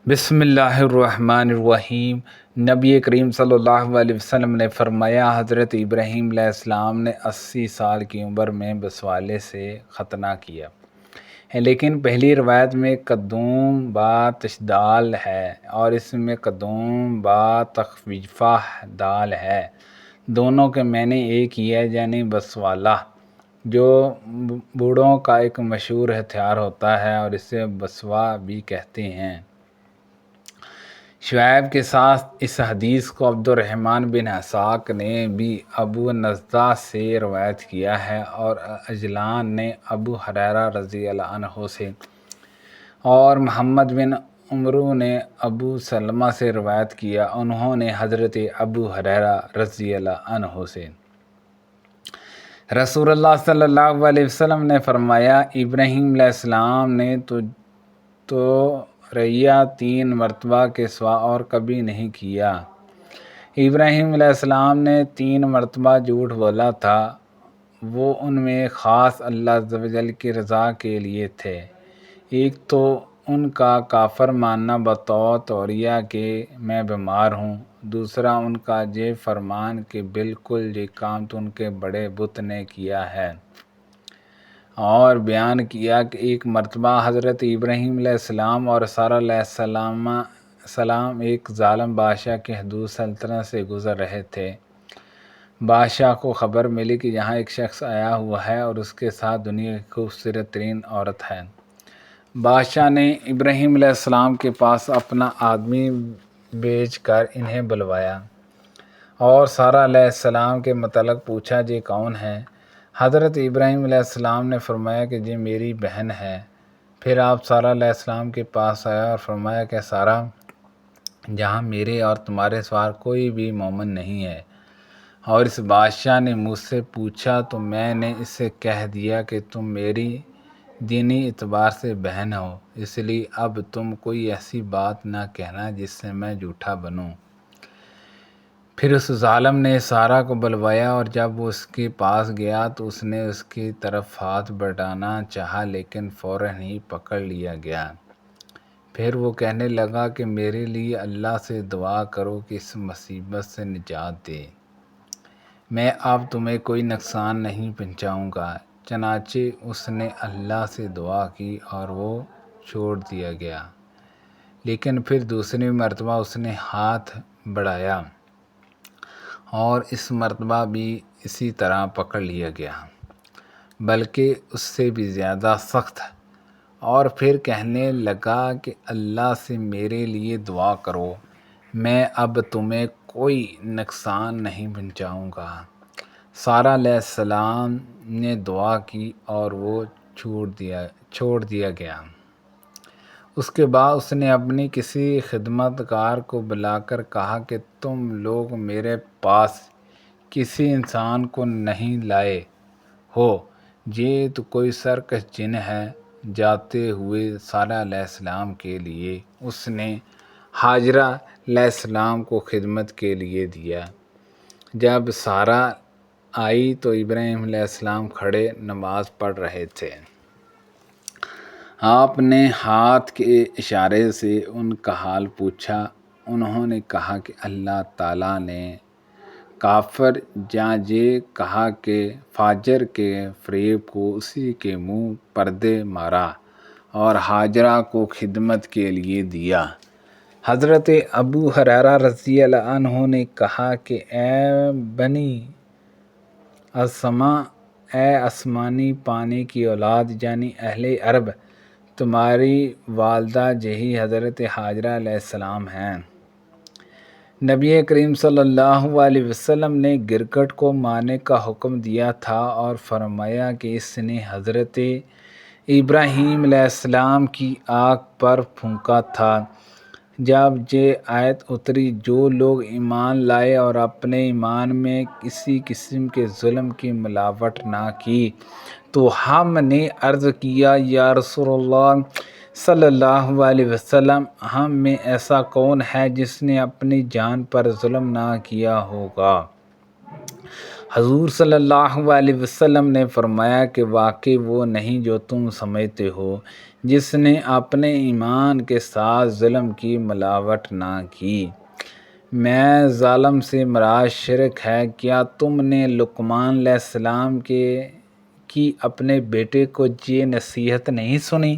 بسم اللہ الرحمن الرحیم۔ نبی کریم صلی اللہ علیہ وسلم نے فرمایا، حضرت ابراہیم علیہ السلام نے 80 سال کی عمر میں بسوالے سے ختنہ کیا ہے، لیکن پہلی روایت میں قدوم با تشدال ہے اور اس میں قدوم با تخفیفہ دال ہے۔ دونوں کے معنی ایک ہی ہے، یعنی بسوالہ، جو بوڑھوں کا ایک مشہور ہتھیار ہوتا ہے اور اسے بسوا بھی کہتے ہیں۔ شعیب کے ساتھ اس حدیث کو عبد الرحمن بن اسحاق نے بھی ابو نضدہ سے روایت کیا ہے اور عجلان نے ابو ہریرہ رضی اللہ عنہ سے اور محمد بن عمرو نے ابو سلمہ سے روایت کیا، انہوں نے حضرت ابو ہریرہ رضی اللہ عنہ سے۔ رسول اللہ صلی اللہ علیہ وسلم نے فرمایا، ابراہیم علیہ السلام نے تو ریا 3 مرتبہ کے سوا اور کبھی نہیں کیا۔ ابراہیم علیہ السلام نے 3 مرتبہ جھوٹ بولا تھا، وہ ان میں خاص اللہ عز و جل کی رضا کے لیے تھے۔ ایک تو ان کا کافر ماننا بطور توریہ کہ میں بیمار ہوں، دوسرا ان کا یہ فرمان کہ بالکل یہ کام تو ان کے بڑے بت نے کیا ہے، اور بیان کیا کہ ایک مرتبہ حضرت ابراہیم علیہ السلام اور سارہ علیہ السلام ایک ظالم بادشاہ کی حدود سلطنت سے گزر رہے تھے۔ بادشاہ کو خبر ملی کہ یہاں ایک شخص آیا ہوا ہے اور اس کے ساتھ دنیا کی خوبصورت ترین عورت ہے۔ بادشاہ نے ابراہیم علیہ السلام کے پاس اپنا آدمی بھیج کر انہیں بلوایا اور سارہ علیہ السلام کے متعلق پوچھا، یہ کون ہے؟ حضرت ابراہیم علیہ السلام نے فرمایا کہ یہ میری بہن ہے۔ پھر آپ سارہ علیہ السلام کے پاس آیا اور فرمایا کہ سارہ، جہاں میرے اور تمہارے سوا کوئی بھی مومن نہیں ہے اور اس بادشاہ نے مجھ سے پوچھا تو میں نے اسے کہہ دیا کہ تم میری دینی اعتبار سے بہن ہو، اس لیے اب تم کوئی ایسی بات نہ کہنا جس سے میں جھوٹا بنوں۔ پھر اس ظالم نے سارہ کو بلوایا اور جب وہ اس کے پاس گیا تو اس نے اس کی طرف ہاتھ بڑھانا چاہا، لیکن فوراً ہی پکڑ لیا گیا۔ پھر وہ کہنے لگا کہ میرے لیے اللہ سے دعا کرو کہ اس مصیبت سے نجات دے، میں اب تمہیں کوئی نقصان نہیں پہنچاؤں گا۔ چنانچہ اس نے اللہ سے دعا کی اور وہ چھوڑ دیا گیا، لیکن پھر دوسری مرتبہ اس نے ہاتھ بڑھایا اور اس مرتبہ بھی اسی طرح پکڑ لیا گیا، بلکہ اس سے بھی زیادہ سخت، اور پھر کہنے لگا کہ اللہ سے میرے لیے دعا کرو، میں اب تمہیں کوئی نقصان نہیں پہنچاؤں گا۔ سارہ علیہ السلام نے دعا کی اور وہ چھوڑ دیا گیا۔ اس کے بعد اس نے اپنی کسی خدمت گار کو بلا کر کہا کہ تم لوگ میرے پاس کسی انسان کو نہیں لائے ہو، یہ تو کوئی سرکش جن ہے۔ جاتے ہوئے سارہ علیہ السلام کے لیے اس نے ہاجرہ علیہ السلام کو خدمت کے لیے دیا۔ جب سارہ آئی تو ابراہیم علیہ السلام کھڑے نماز پڑھ رہے تھے۔ آپ نے ہاتھ کے اشارے سے ان کا حال پوچھا۔ انہوں نے کہا کہ اللہ تعالیٰ نے کافر جہاں یہ کہا کہ فاجر کے فریب کو اسی کے منہ پردے مارا اور ہاجرہ کو خدمت کے لیے دیا۔ حضرت ابو ہریرہ رضی اللہ عنہ نے کہا کہ اے بنی اسماء، اے آسمانی پانی کی اولاد یعنی اہل عرب، تمہاری والدہ یہی حضرت ہاجرہ علیہ السلام ہیں۔ نبی کریم صلی اللہ علیہ وسلم نے گرگٹ کو مارنے کا حکم دیا تھا اور فرمایا کہ اس نے حضرت ابراہیم علیہ السلام کی آنکھ پر پھونکا تھا۔ جب یہ آیت اتری، جو لوگ ایمان لائے اور اپنے ایمان میں کسی قسم کے ظلم کی ملاوٹ نہ کی، تو ہم نے عرض کیا، یا رسول اللہ صلی اللہ علیہ وسلم، ہم میں ایسا کون ہے جس نے اپنی جان پر ظلم نہ کیا ہوگا؟ حضور صلی اللہ علیہ وسلم نے فرمایا کہ واقعی وہ نہیں جو تم سمجھتے ہو، جس نے اپنے ایمان کے ساتھ ظلم کی ملاوٹ نہ کی۔ میں ظالم سے مراد شرک ہے۔ کیا تم نے لقمان علیہ السلام کی اپنے بیٹے کو یہ نصیحت نہیں سنی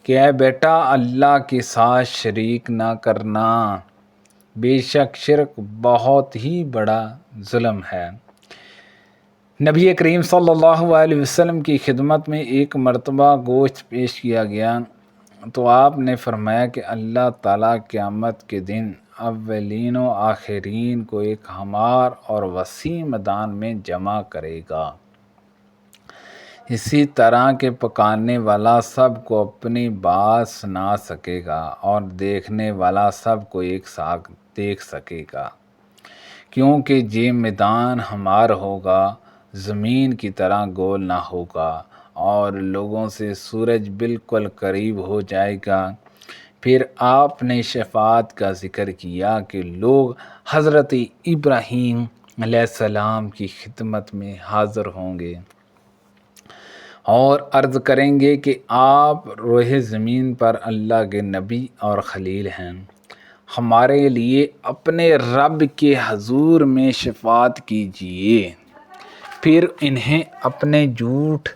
کہ اے بیٹا اللہ کے ساتھ شریک نہ کرنا، بے شک شرک بہت ہی بڑا ظلم ہے۔ نبی کریم صلی اللہ علیہ وسلم کی خدمت میں ایک مرتبہ گوشت پیش کیا گیا تو آپ نے فرمایا کہ اللہ تعالیٰ قیامت کے دن اولین و آخرین کو ایک ہمار اور وسیع میدان میں جمع کرے گا، اسی طرح کے پکانے والا سب کو اپنی بات سنا سکے گا اور دیکھنے والا سب کو ایک ساتھ دیکھ سکے گا، کیونکہ یہ میدان ہمار ہوگا، زمین کی طرح گول نہ ہوگا اور لوگوں سے سورج بالکل قریب ہو جائے گا۔ پھر آپ نے شفاعت کا ذکر کیا کہ لوگ حضرت ابراہیم علیہ السلام کی خدمت میں حاضر ہوں گے اور عرض کریں گے کہ آپ روح زمین پر اللہ کے نبی اور خلیل ہیں، ہمارے لیے اپنے رب کے حضور میں شفاعت کیجیے۔ پھر انہیں اپنے جھوٹ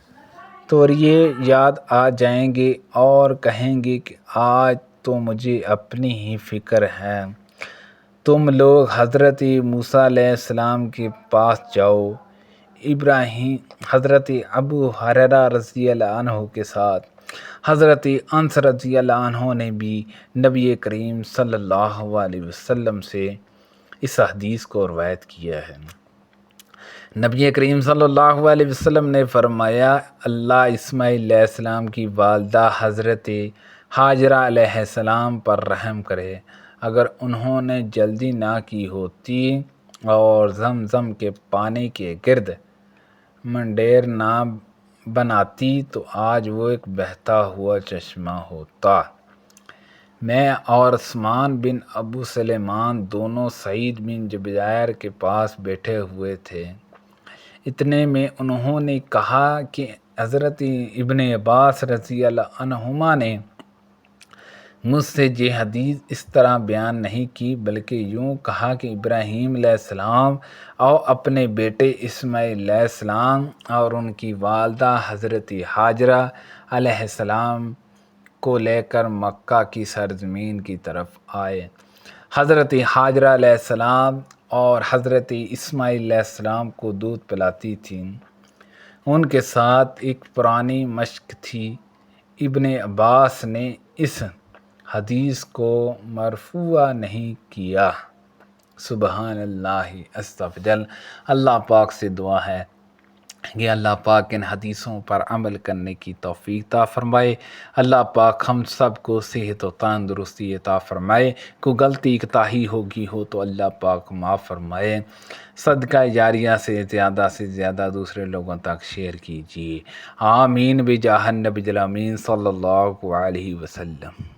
توریے یاد آ جائیں گے اور کہیں گے کہ آج تو مجھے اپنی ہی فکر ہے، تم لوگ حضرت موسیٰ علیہ السلام کے پاس جاؤ۔ حضرت ابو ہریرہ رضی اللہ عنہ کے ساتھ حضرت انس رضی اللہ عنہ نے بھی نبی کریم صلی اللہ علیہ وسلم سے اس حدیث کو روایت کیا ہے۔ نبی کریم صلی اللہ علیہ وسلم نے فرمایا، اللہ اسماعیل علیہ السلام کی والدہ حضرت ہاجرہ علیہ السلام پر رحم کرے، اگر انہوں نے جلدی نہ کی ہوتی اور زمزم کے پانی کے گرد منڈیر نہ بناتی تو آج وہ ایک بہتا ہوا چشمہ ہوتا۔ میں اور عثمان بن ابو سلیمان دونوں سعید بن جبیر کے پاس بیٹھے ہوئے تھے، اتنے میں انہوں نے کہا کہ حضرت ابن عباس رضی اللہ عنہما نے مجھ سے یہ حدیث اس طرح بیان نہیں کی بلکہ یوں کہا کہ ابراہیم علیہ السلام اور اپنے بیٹے اسماعیل علیہ السلام اور ان کی والدہ حضرت ہاجرہ علیہ السلام کو لے کر مکہ کی سرزمین کی طرف آئے۔ حضرت ہاجرہ علیہ السلام اور حضرت اسماعیل علیہ السلام کو دودھ پلاتی تھیں، ان کے ساتھ ایک پرانی مشک تھی۔ ابن عباس نے اس حدیث کو مرفوع نہیں کیا۔ سبحان اللہ عز و جل۔ اللہ پاک سے دعا ہے کہ اللہ پاک ان حدیثوں پر عمل کرنے کی توفیق عطا فرمائے۔ اللہ پاک ہم سب کو صحت و تندرستی عطا فرمائے۔ کوئی غلطی کوتاہی ہوگی ہو تو اللہ پاک معاف فرمائے۔ صدقہ جاریہ سے زیادہ دوسرے لوگوں تک شیئر کیجیے۔ آمین بجاہ النبی الامین صلی اللہ علیہ وسلم۔